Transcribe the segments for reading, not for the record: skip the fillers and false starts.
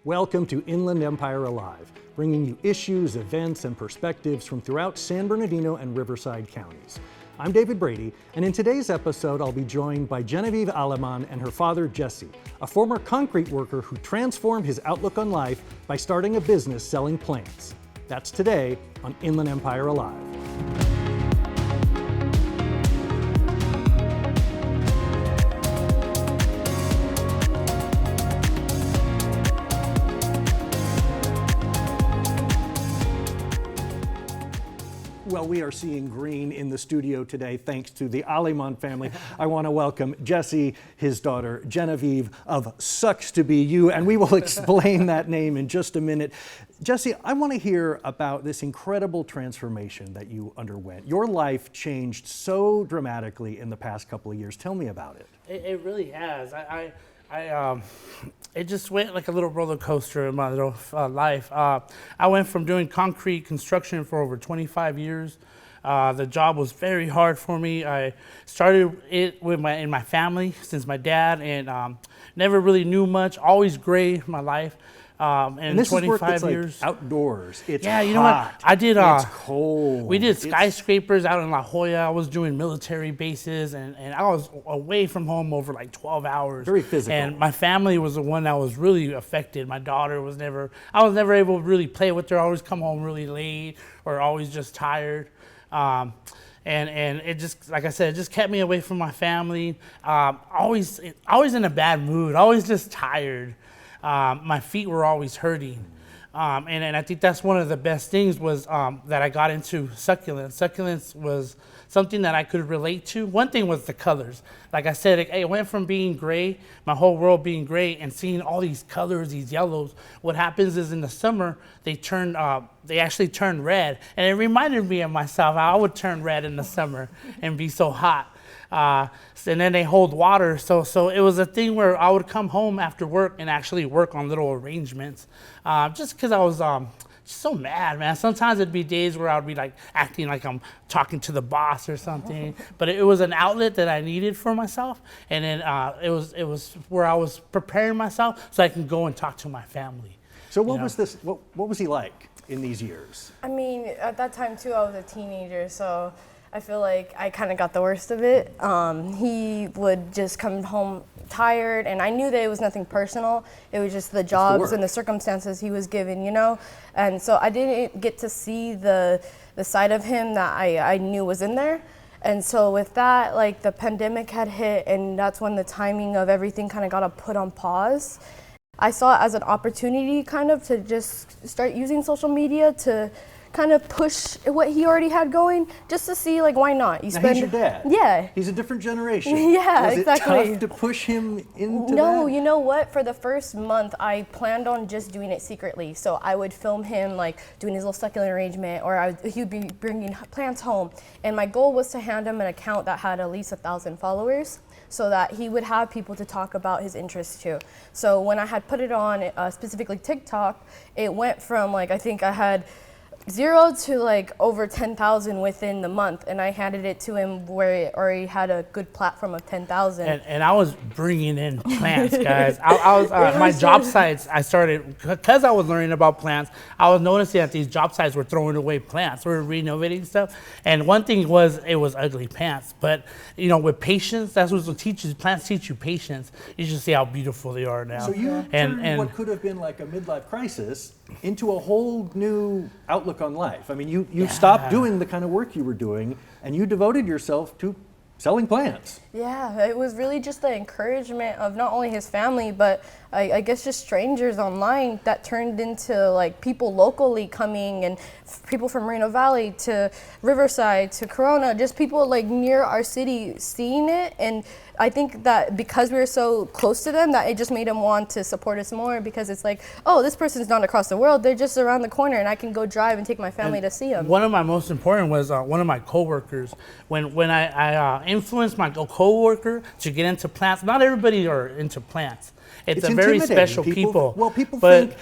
Welcome to Inland Empire Alive, bringing you issues, events, and perspectives from throughout San Bernardino and Riverside counties. I'm David Brady, and in today's episode, I'll be joined by Genevieve Aleman and her father, Jesse, a former concrete worker who transformed his outlook on life by starting a business selling plants. That's today on Inland Empire Alive. Well, we are seeing green in the studio today thanks to the Aleman family. I want to welcome Jesse, his daughter Genevieve of Sucks to Be You, and we will explain that name in just a minute. Jesse, I want to hear about this incredible transformation that you underwent. Your life changed so dramatically in the past couple of years. Tell me about it. It really has. It just went like a little roller coaster in my little life. I went from doing concrete construction for over 25 years. The job was very hard for me. I started it in my family since my dad, and never really knew much. Always gray in my life. And this 25 is work that's years. Like outdoors. It's yeah, you hot. know what? I did. It's cold. We did skyscrapers out in La Jolla. I was doing military bases, and I was away from home over like 12 hours. Very physical. And my family was the one that was really affected. My daughter was I was never able to really play with her. I always come home really late or always just tired. And it just, like I said, it just kept me away from my family. Always in a bad mood. Always just tired. My feet were always hurting. And I think that's one of the best things was that I got into succulents. Succulents was something that I could relate to. One thing was the colors. Like I said, it went from being gray, my whole world being gray, and seeing all these colors, these yellows. What happens is in the summer, they actually turn red. And it reminded me of myself, how I would turn red in the summer and be so hot. And then they hold water. So it was a thing where I would come home after work and actually work on little arrangements. Just because I was just so mad, man. Sometimes it'd be days where I'd be like acting like I'm talking to the boss or something. But it was an outlet that I needed for myself. And then it was where I was preparing myself so I can go and talk to my family. So what was he like in these years? I mean, at that time too, I was a teenager, so I feel like I kind of got the worst of it. He would just come home tired, and I knew that it was nothing personal. It was just the jobs and the circumstances he was given, you know? And so I didn't get to see the side of him that I knew was in there. And so with that, like the pandemic had hit, and that's when the timing of everything kind of got put on pause. I saw it as an opportunity kind of to just start using social media to kind of push what he already had going, just to see, like, why not? He's your dad. Yeah. He's a different generation. Yeah, exactly. Was it tough to push him into that? No, you know what? For the first month, I planned on just doing it secretly. So I would film him, like, doing his little succulent arrangement, or he would be bringing plants home. And my goal was to hand him an account that had at least 1,000 followers, so that he would have people to talk about his interests too. So when I had put it on, specifically TikTok, it went from, like, I think I had 0 to like over 10,000 within the month, and I handed it to him where it already had a good platform of 10,000. And I was bringing in plants, guys. I was my job sites. I started because I was learning about plants. I was noticing that these job sites were throwing away plants. We were renovating stuff, and one thing was it was ugly plants. But you know, with patience, that's what it teaches. Plants teach you patience. You should see how beautiful they are now. So you turned what could have been like a midlife crisis into a whole new outlook on life. I mean, you stopped doing the kind of work you were doing, and you devoted yourself to selling plants. Yeah, it was really just the encouragement of not only his family, but I guess just strangers online that turned into like people locally coming, and people from Moreno Valley to Riverside to Corona, just people like near our city seeing it. And I think that because we were so close to them, that it just made them want to support us more, because it's like, oh, this person's not across the world, they're just around the corner, and I can go drive and take my family to see them. One of my most important was one of my coworkers. When I influenced my coworker to get into plants. Not everybody are into plants. It's a very special people. Well, people think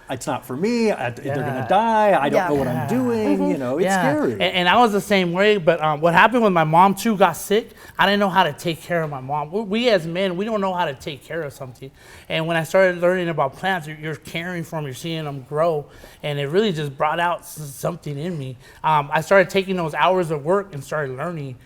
it's not for me. They're gonna die. I don't know what I'm doing. You know, it's scary. And I was the same way. But what happened when my mom too got sick, I didn't know how to take care of my mom. We as men, we don't know how to take care of something. And when I started learning about plants, you're caring for them, you're seeing them grow, and it really just brought out something in me. I started taking those hours of work and started learning.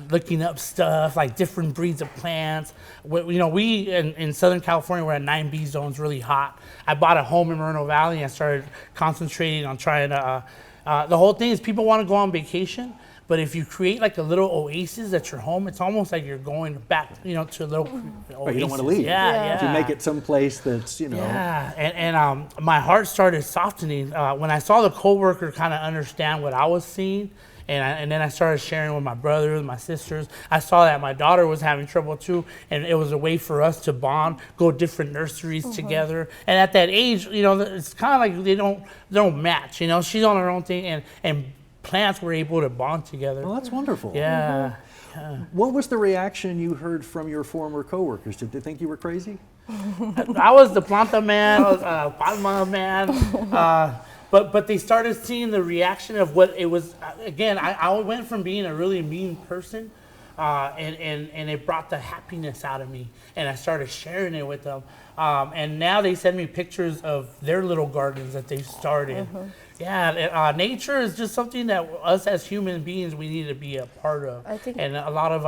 Looking up stuff like different breeds of plants. We in Southern California, we're at 9B zones, really hot. I bought a home in Moreno Valley and started concentrating on trying to, the whole thing is people want to go on vacation, but if you create like a little oasis at your home, it's almost like you're going back, to a little oasis. But you don't want to leave. Yeah. If you make it someplace that's, Yeah, and my heart started softening when I saw the coworker kind of understand what I was seeing. And then I started sharing with my brothers, my sisters. I saw that my daughter was having trouble too, and it was a way for us to bond, go different nurseries together. And at that age, it's kind of like they don't match. She's on her own thing, and plants were able to bond together. Well, that's wonderful. Yeah. What was the reaction you heard from your former coworkers? Did they think you were crazy? I was the planta man, I was palma man. But they started seeing the reaction of what it was. Again, I went from being a really mean person, and it brought the happiness out of me. And I started sharing it with them. And now they send me pictures of their little gardens that they've started. Yeah, nature is just something that us as human beings, we need to be a part of. I think, and a lot of,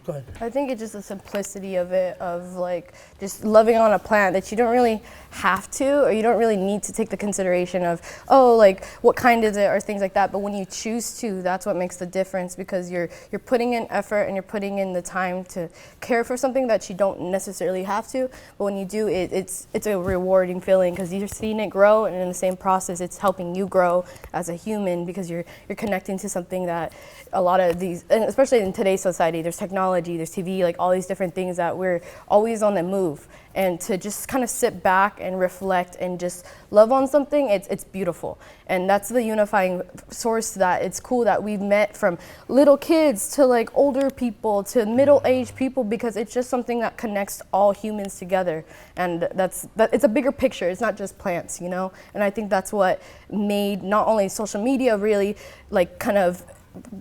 go ahead. I think it's just the simplicity of it, of like just loving on a plant that you don't really have to, or you don't really need to take the consideration of, like what kind is it, or things like that. But when you choose to, that's what makes the difference, because you're putting in effort and you're putting in the time to care for something that you don't necessarily have to. But when you do, it's a rewarding feeling, because you're seeing it grow, and in the same process, it's helping you grow as a human, because you're connecting to something that a lot of these, and especially in today's society, there's technology, there's TV, like all these different things that we're always on the move. And to just kind of sit back and reflect and just love on something, it's beautiful. And that's the unifying source, that it's cool that we've met from little kids to like older people to middle-aged people, because it's just something that connects all humans together. And it's a bigger picture. It's not just plants, And I think that's what made not only social media really like kind of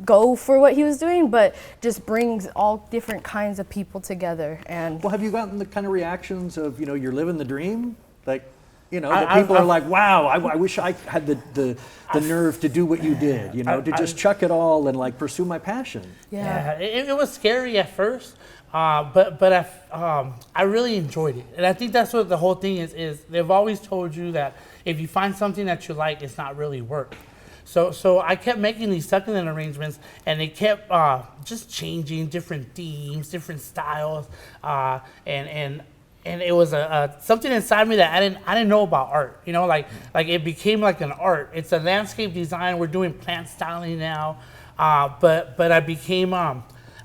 go for what he was doing, but just brings all different kinds of people together. And well, have you gotten the kind of reactions of, you're living the dream? Like, that people are like, wow, I wish I had the nerve to do what you did, to just chuck it all and like pursue my passion. Yeah, it was scary at first, but I really enjoyed it. And I think that's what the whole thing is they've always told you that if you find something that you like, it's not really work. So I kept making these succulent arrangements, and they kept just changing different themes, different styles, and it was something inside me that I didn't know about art. Like it became like an art. It's a landscape design. We're doing plant styling now, but I became.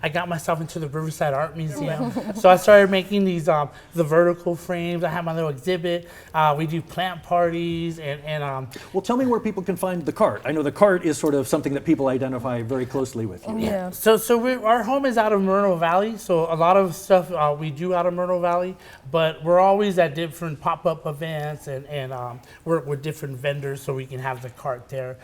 I got myself into the Riverside Art Museum. So I started making these, the vertical frames. I have my little exhibit. We do plant parties and well, tell me where people can find the cart. I know the cart is sort of something that people identify very closely with you. Yeah. So our home is out of Moreno Valley. So a lot of stuff we do out of Moreno Valley, but we're always at different pop-up events and work with different vendors so we can have the cart there.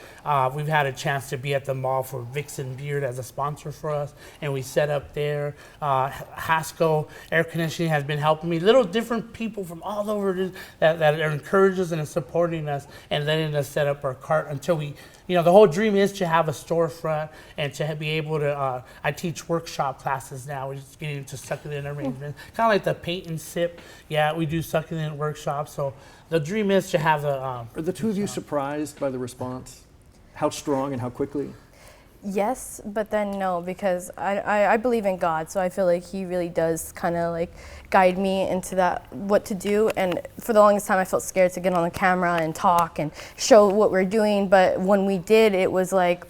We've had a chance to be at the mall for Vixen Beard as a sponsor for us, and we set up there. Hasco Air Conditioning has been helping me. Little different people from all over that are encouraging us and supporting us and letting us set up our cart until we, the whole dream is to have a storefront and to be able to, I teach workshop classes now. We're just getting into succulent arrangements, kind of like the paint and sip. Yeah, we do succulent workshops. So the dream is to have a. Are the two of you surprised by the response? How strong and how quickly? Yes, but then no, because I believe in God, so I feel like He really does kind of like guide me into that, what to do. And for the longest time, I felt scared to get on the camera and talk and show what we're doing. But when we did, it was like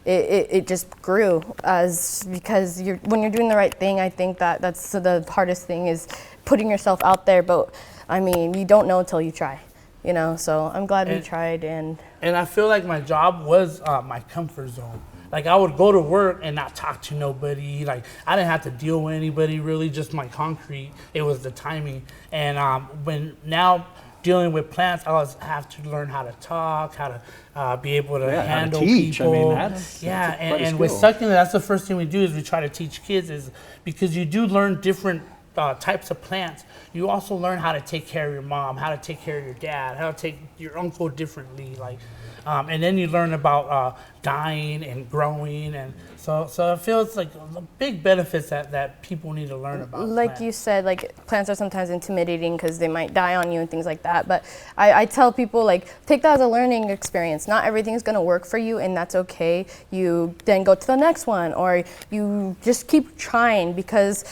it just grew, because when you're doing the right thing. I think that's the hardest thing, is putting yourself out there. But I mean, you don't know until you try. So I'm glad we tried. And I feel like my job was my comfort zone. Like I would go to work and not talk to nobody. Like I didn't have to deal with anybody really, just my concrete. It was the timing. And when now dealing with plants, I always have to learn how to talk, how to be able to Yeah, how to handle teach. I people. mean, that's yeah, quite a and with skill. succulent, that's the first thing we do is we try to teach kids is because you do learn different types of plants. You also learn how to take care of your mom, how to take care of your dad, how to take your uncle differently, like, and then you learn about dying and growing, and so it feels like big benefits that people need to learn about. Like plants. you said, like plants are sometimes intimidating because they might die on you and things like that. But I tell people, like, take that as a learning experience. Not everything's gonna work for you, and that's okay. You then go to the next one, or you just keep trying because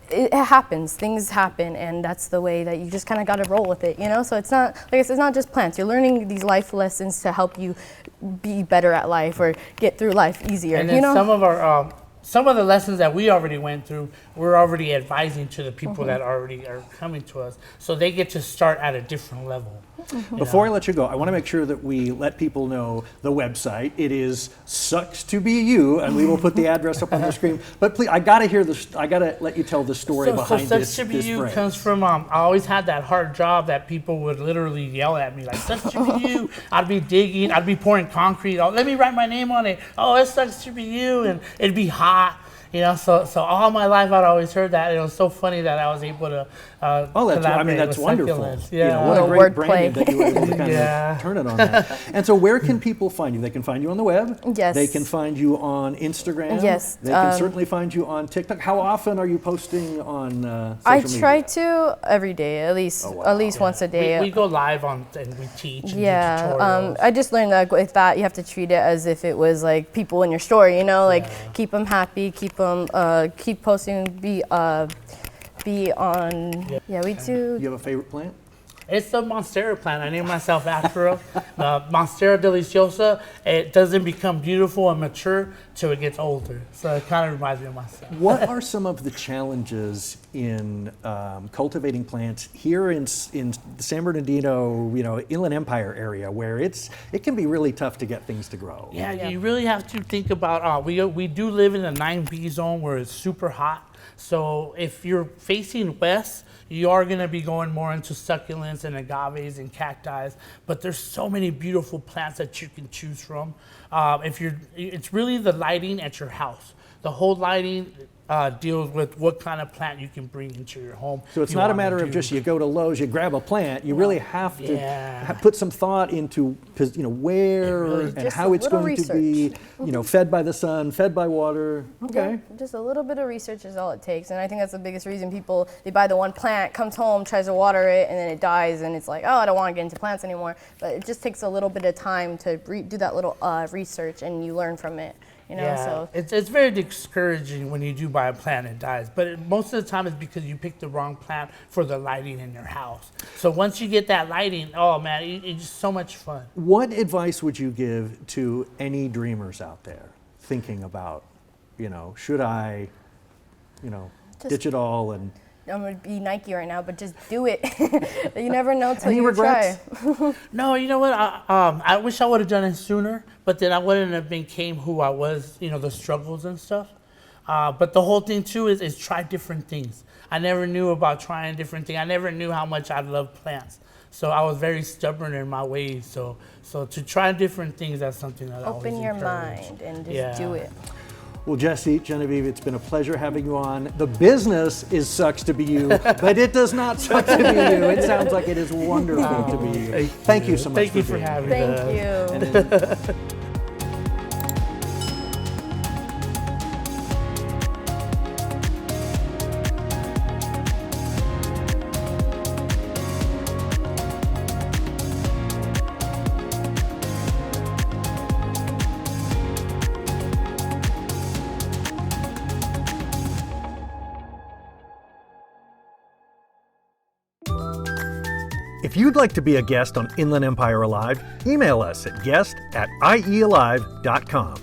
it happens. Things happen, and that's the way that you just kind of got to roll with it, you know. So it's not, like I said, it's not just plants. You're learning these life lessons to help you be better at life or get through life easier. And then you know, some of the lessons that we already went through, we're already advising to the people that already are coming to us, so they get to start at a different level. Before I let you go, I want to make sure that we let people know the website. It is Sucks to Be You, and we will put the address up on the screen. But please, I got to hear this. I got to let you tell the story behind Sucks this. to Be this You phrase. comes from I always had that hard job that people would literally yell at me like, "Sucks to be you." I'd be digging, I'd be pouring concrete. Oh, let me write my name on it. Oh, it sucks to be you, and it'd be hot. You know, so all my life I'd always heard that. It was so funny that I was able to. Oh, that's, I mean, collaborate that's with wonderful. succulents. You know, Yeah. what a Little great wordplay. branding that you were able to kind Yeah. of turn it on that. And so where can people find you? They can find you on the web. Yes. They can find you on Instagram. Yes, They can certainly find you on TikTok. How often are you posting on social I media? try to every day, at least Oh, wow. at least once a day. We go live on and we teach. And do Yeah, tutorials. I just learned that with that you have to treat it as if it was like people in your story, you know, like keep them happy, keep posting, be on. Yep. Yeah, we do. You have a favorite plant? It's the Monstera plant. I named myself after it. Monstera deliciosa. It doesn't become beautiful and mature till it gets older. So it kind of reminds me of myself. What are some of the challenges in cultivating plants here in San Bernardino, you know, Inland Empire area, where it can be really tough to get things to grow? Yeah, you really have to think about. We do live in a 9B zone where it's super hot. So if you're facing west, you are going to be going more into succulents and agaves and cacti. But there's so many beautiful plants that you can choose from. It's really the lighting at your house. The whole lighting deals with what kind of plant you can bring into your home. So it's You not a wanna matter of do- just you go to Lowe's, you grab a plant. You really have to Yeah. put some thought into, you know, where really- and Just how a it's little going to be, you know, fed by the sun, fed by water. Okay. Yeah, just a little bit of research is all it takes, and I think that's the biggest reason people they buy the one plant, comes home, tries to water it, and then it dies, and it's like, oh, I don't want to get into plants anymore. But it just takes a little bit of time to do that little research, and you learn from it. You know, Yeah, so it's very discouraging when you do buy a plant and it dies. But most of the time it's because you picked the wrong plant for the lighting in your house. So once you get that lighting, oh man, it's just so much fun. What advice would you give to any dreamers out there thinking about, you know, should I, you know, Just- ditch it all and I'm gonna be Nike right now, but just do it. You never know till Any you regrets? try. No, you know what? I wish I would have done it sooner, but then I wouldn't have became who I was, you know, the struggles and stuff. But the whole thing too is try different things. I never knew about trying different things. I never knew how much I loved plants. So I was very stubborn in my ways. So to try different things, that's something that I always Open your encourage. mind and just Yeah. do it. Well, Jesse, Genevieve, it's been a pleasure having you on. The business sucks to be you, but it does not suck to be you. It sounds like it is wonderful to be you. Thank you so much Thank you for for being having here. us. Thank you. If you'd like to be a guest on Inland Empire Alive, email us at guest@iealive.com.